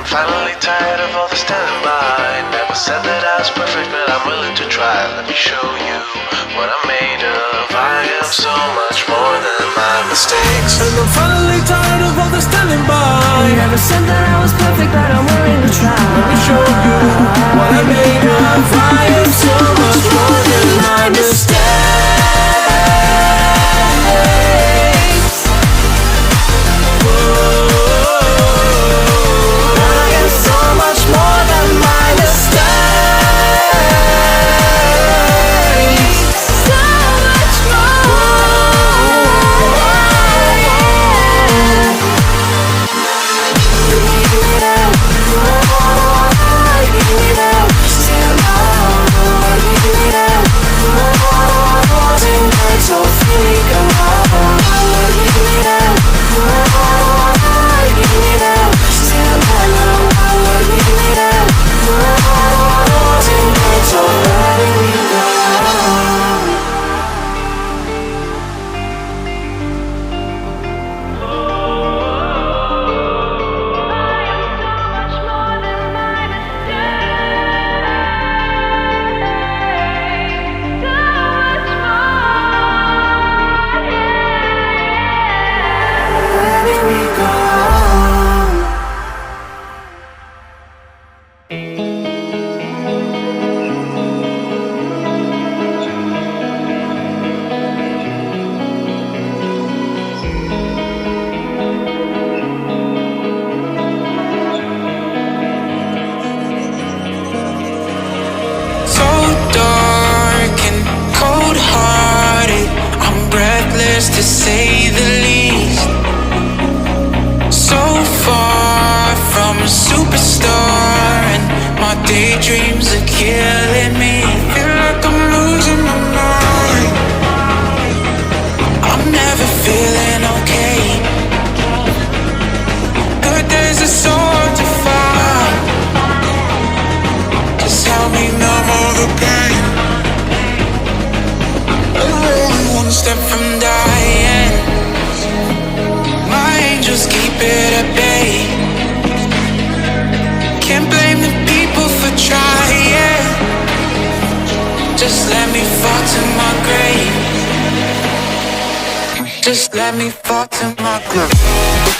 finally tired of all the standing by. Never said that I was perfect, but I'm willing to try. Let me show you what I'm made of. I am so much more than my mistakes. And I'm finally tired of all the standing by. Never said that I was perfect, but I'm willing to try. Let me show you what I'm made of. I am so much more than my mistakes. To say the least, so far from a superstar, and my daydreams are killing me. Feel like I'm losing my mind. I'm never feeling okay. Good days are so hard to find. Just help me numb all the pain. I'm only one step from dying. My angels keep it at bay. Can't blame the people for trying. Just let me fall to my grave. Just let me fall to my grave.